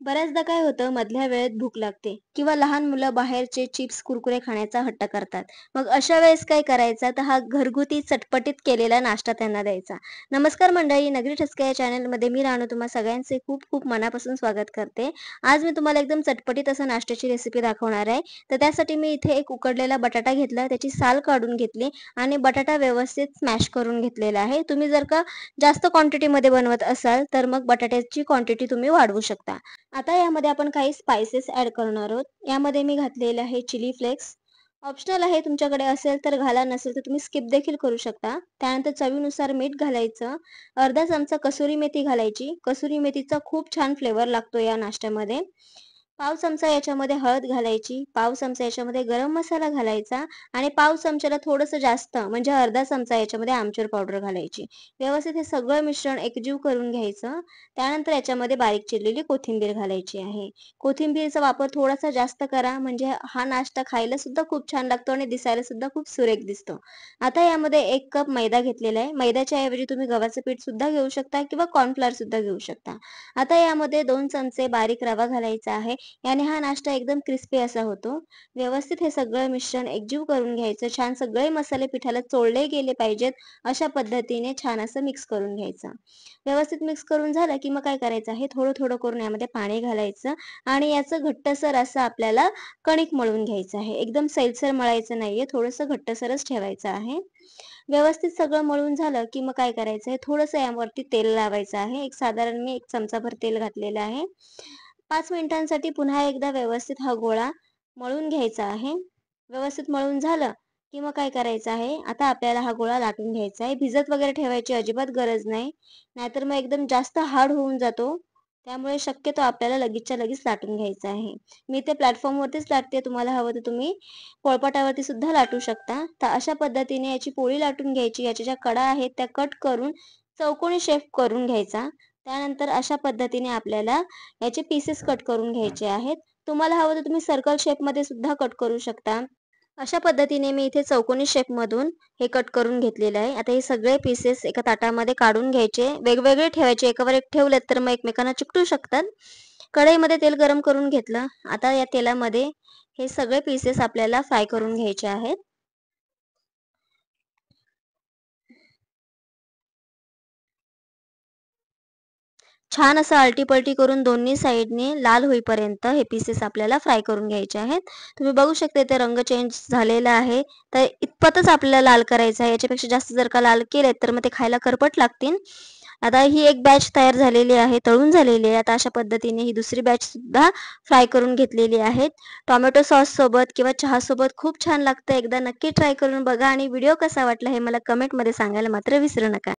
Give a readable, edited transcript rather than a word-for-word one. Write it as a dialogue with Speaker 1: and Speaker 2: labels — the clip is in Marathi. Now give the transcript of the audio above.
Speaker 1: बऱ्याचदा काय होतं मधल्या वेळेत भूक लागते किंवा लहान मुलं बाहेरचे चिप्स कुरकुरे खाण्याचा हट्ट करतात. मग अशा वेळेस काय करायचं तर हा घरगुती चटपटीत केलेला नाश्ता त्यांना द्यायचा. नमस्कार मंडळी, नगरी ठसका या चॅनलमध्ये मी रानू तुम्हा सगळ्यांचे खूप खूप मनापासून स्वागत करते. आज मी तुम्हाला एकदम चटपटीत असं नाश्त्याची रेसिपी दाखवणार आहे. तर त्यासाठी मी इथे एक उकडलेला बटाटा घेतला, त्याची साल काढून घेतली आणि बटाटा व्यवस्थित स्मॅश करून घेतलेला आहे. तुम्ही जर का जास्त क्वांटिटीमध्ये बनवत असाल तर मग बटाट्याची क्वांटिटी तुम्ही वाढवू शकता. आता यामध्ये आपण काही स्पाइसेस ॲड करणार आहोत. यामध्ये मी घातलेले आहे चिली फ्लेक्स. ऑप्शनल आहे, तुमच्याकडे असेल तर घाला, नसेल तर तुम्ही स्किप देखील करू शकता. त्यानंतर चवीनुसार मीठ घालायचं. अर्धा चमचा कसुरी मेथी घालायची. कसुरी मेथीचा खूप छान फ्लेवर लागतो या नाश्त्यामध्ये. पाव चमचा याच्यामध्ये हळद घालायची. पाव चमचा याच्यामध्ये गरम मसाला घालायचा आणि पाव चमच्याला थोडंसं जास्त म्हणजे अर्धा चमचा याच्यामध्ये आमचूर पावडर घालायची. व्यवस्थित हे सगळं मिश्रण एकजीव करून घ्यायचं. त्यानंतर याच्यामध्ये बारीक चिरलेली कोथिंबीर घालायची आहे. कोथिंबीरचा वापर थोडासा जास्त करा, म्हणजे हा नाश्ता खायला सुद्धा खूप छान लागतो आणि दिसायला सुद्धा खूप सुरेख दिसतो. आता यामध्ये 1 कप मैदा घेतलेला आहे. मैद्याच्या ऐवजी तुम्ही गव्हाचं पीठ सुद्धा घेऊ शकता किंवा कॉर्नफ्लॉवर सुद्धा घेऊ शकता. आता यामध्ये 2 चमचे बारीक रवा घालायचा आहे. याने हा नाश्ता एकदम क्रिस्पी असा होतो. व्यवस्थित हे सगळं मिश्रण एकजीव करून घ्यायचं. छान सगळे मसाले पिठाला चोळले गेले पाहिजेत, अशा पद्धतीने छान असं मिक्स करून घ्यायचं. व्यवस्थित मिक्स करून झालं की मग काय करायचं आहे, थोडं-थोडं करून यामध्ये पाणी घालायचं आणि याचं घट्टसर असं आपल्याला कणिक मळून घ्यायचं आहे. एकदम सैलसर मळायचं नाहीये, थोडंसं घट्टसरच ठेवायचं आहे. व्यवस्थित सगळं मळून झालं की मग काय करायचं आहे, थोडंसं यावरती तेल लावायचं आहे. एक साधारण मी 1 चमचाभर तेल घातलेलं आहे. 5 मिनिटांसाठी पुन्हा एकदा व्यवस्थित हा गोळा मळून घ्यायचा आहे. व्यवस्थित मळून झालं, की मग काय करायचं आहे, आता आपल्याला हा गोळा लाटून घ्यायचा आहे. भिजत वगैरे ठेवायची अजिबात गरज नाही. नाहीतर मग एकदम जास्त हार्ड होऊन जातो. त्यामुळे शक्यतो आपल्याला लगेचच्या लगेच लाटून घ्यायचा आहे. मी ते प्लॅटफॉर्मवरतीच लाटते. तुम्हाला हवं तर तुम्ही पोळपाटावरती सुद्धा लाटू शकता. तर अशा पद्धतीने याची पोळी लाटून घ्यायची. याच्या ज्या कडा आहेत त्या कट करून चौकोनी शेप करून घ्यायचा. त्यानंतर अशा पद्धतीने आपल्याला याचे पीसेस कट करून घ्यायचे आहेत. तुम्हाला हवं तर तुम्ही सर्कल शेपमध्ये सुद्धा कट करू शकता. अशा पद्धतीने मी इथे चौकोनी शेपमधून हे कट करून घेतलेलं आहे. आता हे सगळे पीसेस एका ताटामध्ये काढून घ्यायचे. वेगवेगळे ठेवायचे. एकावर एक ठेवलेत तर मग एकमेकांना चिकटू शकतात. कढईमध्ये तेल गरम करून घेतलं. आता या तेलामध्ये हे सगळे पीसेस आपल्याला फ्राय करून घ्यायचे आहेत. छान असं आलटी-पलटी करून दोन्ही साइडनी लाल होईपर्यंत हे पीसेस आपल्याला फ्राय करून घ्यायचे आहेत. तुम्ही बघू शकता इथे रंग चेंज झालेला आहे. तर इतपतच आपल्याला लाल करायचं आहे. याच्यापेक्षा जास्त जर का लाल केलेत तर मग ते खायला करपट लागतील. आता ही एक बॅच तयार झालेली आहे, तळून झालेली आहे. आता अशा पद्धतीने ही दुसरी बॅच सुद्धा फ्राय करून घेतलेली आहे. टोमॅटो सॉससोबत किंवा चहासोबत खूप छान लागतं. एकदा नक्की ट्राय करून बघा आणि व्हिडिओ कसा वाटला हे मला कमेंटमध्ये सांगायला मात्र विसरू नका.